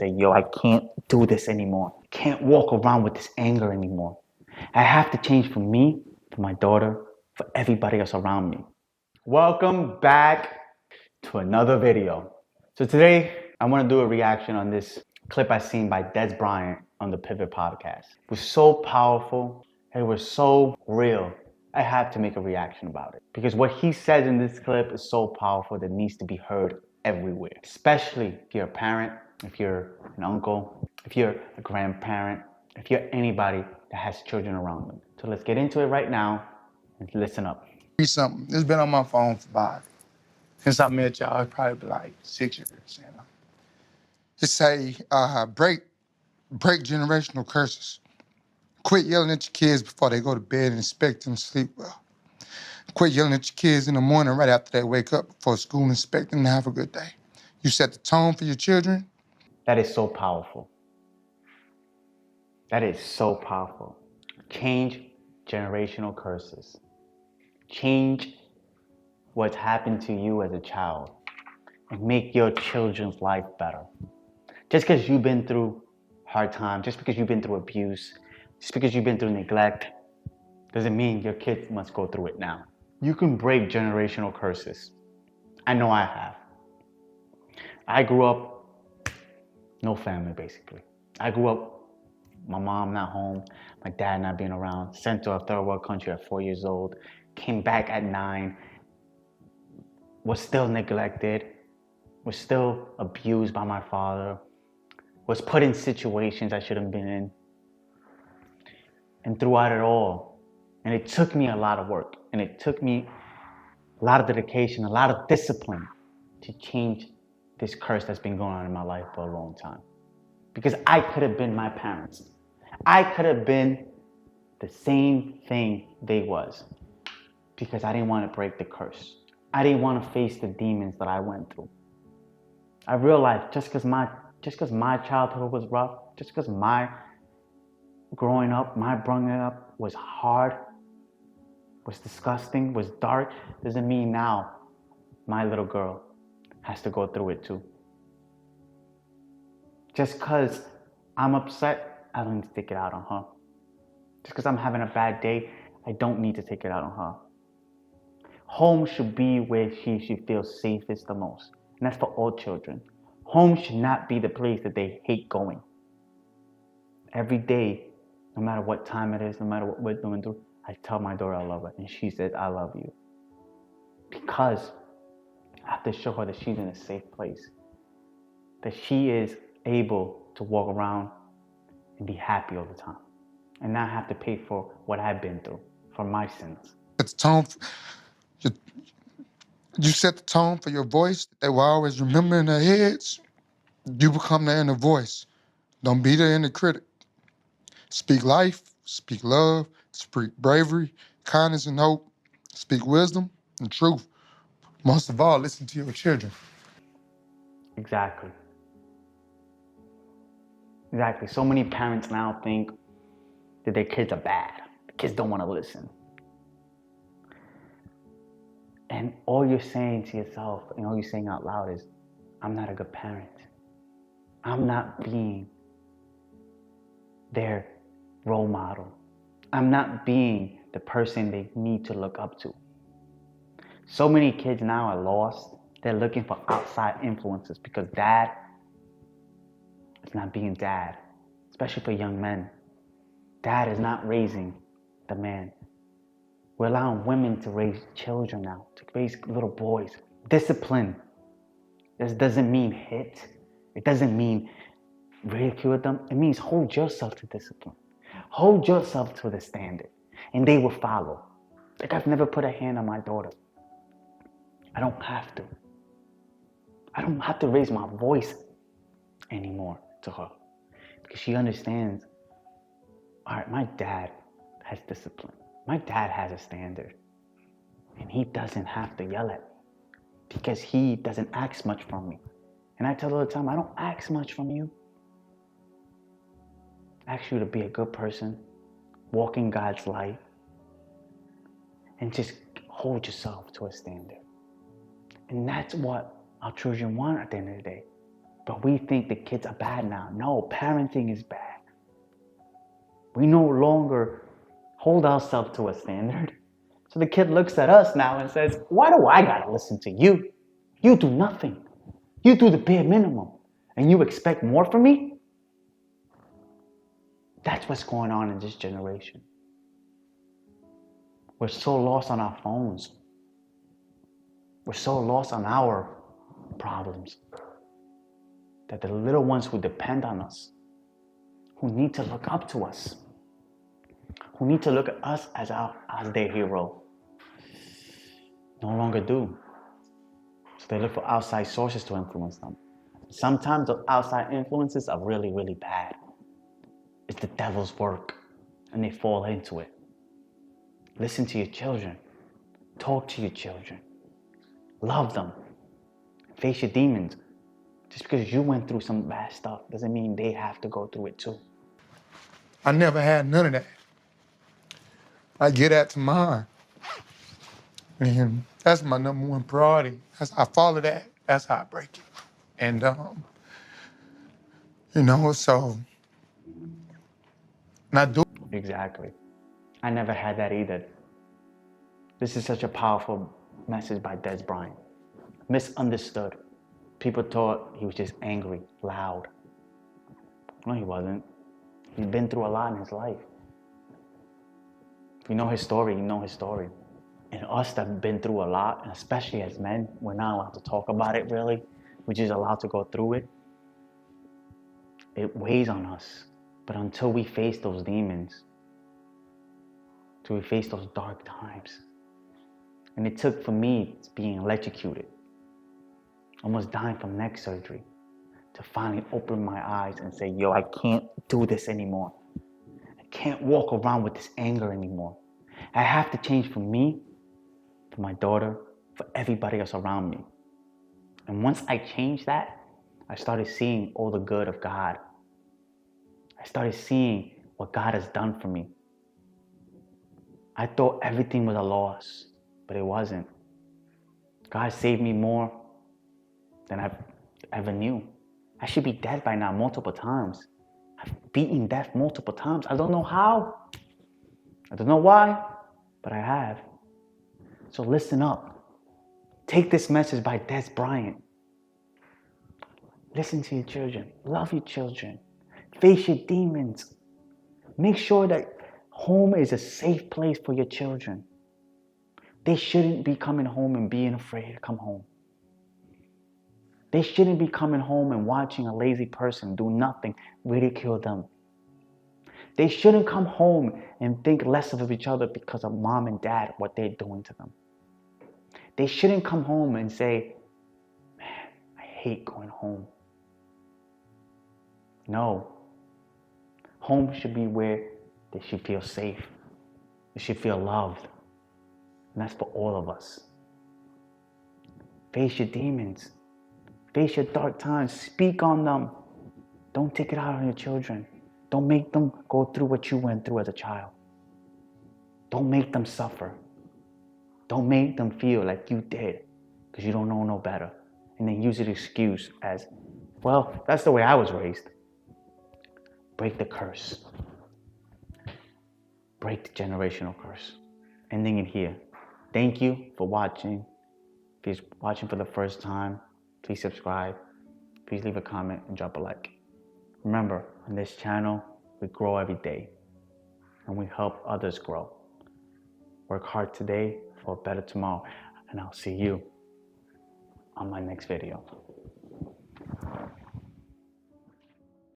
Say, yo, I can't do this anymore. I can't walk around with this anger anymore. I have to change for me, for my daughter, for everybody else around me. Welcome back to another video. So today, I want to do a reaction on this clip I seen by Dez Bryant on the Pivot podcast. It was so powerful. It was so real. I have to make a reaction about it. Because what he says in this clip is so powerful that it needs to be heard everywhere. Especially if you're a parent, if you're an uncle, if you're a grandparent, if you're anybody that has children around them. So let's get into it right now and listen up. Something. It's been on my phone for about, since I met y'all, it's probably like 6 years, you know. Just say, break generational curses. Quit yelling at your kids before they go to bed and expect them to sleep well. Quit yelling at your kids in the morning right after they wake up before school and expect them to have a good day. You set the tone for your children. That is so powerful. That is so powerful. Change generational curses. Change what's happened to you as a child and make your children's life better. Just because you've been through hard times, just because you've been through abuse, just because you've been through neglect, doesn't mean your kids must go through it now. You can break generational curses. I know I have. I grew up, no family basically. I grew up, my mom not home, my dad not being around, sent to a third world country at 4 years old, came back at 9, was still neglected, was still abused by my father, was put in situations I shouldn't have been in. And throughout it all, and it took me a lot of work, and it took me a lot of dedication, a lot of discipline to change this curse that's been going on in my life for a long time. Because I could have been my parents. I could have been the same thing they was. Because I didn't want to break the curse. I didn't want to face the demons that I went through. I realized just because my childhood was rough, just because my growing up, my bringing up was hard, was disgusting, was dark, doesn't mean now my little girl has to go through it too. Just because I'm upset, I don't need to take it out on her. Just because I'm having a bad day, I don't need to take it out on her. Home should be where she feels safest the most. And that's for all children. Home should not be the place that they hate going. Every day, no matter what time it is, no matter what we're going through, I tell my daughter I love her. And she says, I love you. Because I have to show her that she's in a safe place. That she is able to walk around and be happy all the time. And not have to pay for what I've been through, for my sins. Set the tone. You set the tone for your voice. They will always remember in their heads. You become their inner voice. Don't be their inner critic. Speak life, speak love, speak bravery, kindness and hope. Speak wisdom and truth. Most of all, listen to your children. Exactly. Exactly. So many parents now think that their kids are bad. The kids don't want to listen. And all you're saying to yourself and all you're saying out loud is, I'm not a good parent. I'm not being their role model. I'm not being the person they need to look up to. So many kids now are lost. They're looking for outside influences because dad is not being dad, especially for young men. Dad is not raising the man. We're allowing women to raise children now, to raise little boys. Discipline. This doesn't mean hit. It doesn't mean ridicule them. It means hold yourself to discipline. Hold yourself to the standard, and they will follow. Like I've never put a hand on my daughter. I don't have to. I don't have to raise my voice anymore to her because she understands, all right, my dad has discipline. My dad has a standard, and he doesn't have to yell at me because he doesn't ask much from me. And I tell her all the time, I don't ask much from you. I ask you to be a good person, walk in God's light, and just hold yourself to a standard. And that's what our children want at the end of the day. But we think the kids are bad now. No, parenting is bad. We no longer hold ourselves to a standard. So the kid looks at us now and says, why do I gotta listen to you? You do nothing. You do the bare minimum. And you expect more from me? That's what's going on in this generation. We're so lost on our phones. We're so lost on our problems that the little ones who depend on us, who need to look up to us, who need to look at us as their hero, no longer do. So they look for outside sources to influence them. Sometimes those outside influences are really, really bad. It's the devil's work, and they fall into it. Listen to your children. Talk to your children. Love them. Face your demons. Just because you went through some bad stuff doesn't mean they have to go through it too. I never had none of that. I get that to mine. And that's my number one priority. I follow that. That's how I break it. And, so, not do. Exactly. I never had that either. This is such a powerful message by Dez Bryant. Misunderstood. People thought he was just angry, loud. No, he wasn't. He's been through a lot in his life. If you know his story, you know his story. And us that have been through a lot, and especially as men, we're not allowed to talk about it really. We're just allowed to go through it. It weighs on us. But until we face those demons, until we face those dark times, and it took for me being electrocuted, almost dying from neck surgery, to finally open my eyes and say, yo, I can't do this anymore. I can't walk around with this anger anymore. I have to change for me, for my daughter, for everybody else around me. And once I changed that, I started seeing all the good of God. I started seeing what God has done for me. I thought everything was a loss, but it wasn't. God saved me more than I've ever knew. I should be dead by now multiple times. I've beaten death multiple times. I don't know how. I don't know why, but I have. So listen up. Take this message by Dez Bryant. Listen to your children. Love your children. Face your demons. Make sure that home is a safe place for your children. They shouldn't be coming home and being afraid to come home. They shouldn't be coming home and watching a lazy person do nothing, ridicule them. They shouldn't come home and think less of each other because of mom and dad, what they're doing to them. They shouldn't come home and say, man, I hate going home. No. Home should be where they should feel safe. They should feel loved. And that's for all of us. Face your demons. Face your dark times. Speak on them. Don't take it out on your children. Don't make them go through what you went through as a child. Don't make them suffer. Don't make them feel like you did because you don't know no better. And then use it as excuse as, well, that's the way I was raised. Break the curse. Break the generational curse. Ending it here. Thank you for watching. If you're watching for the first time, please subscribe. Please leave a comment and drop a like. Remember, on this channel, we grow every day and we help others grow. Work hard today for a better tomorrow, and I'll see you on my next video.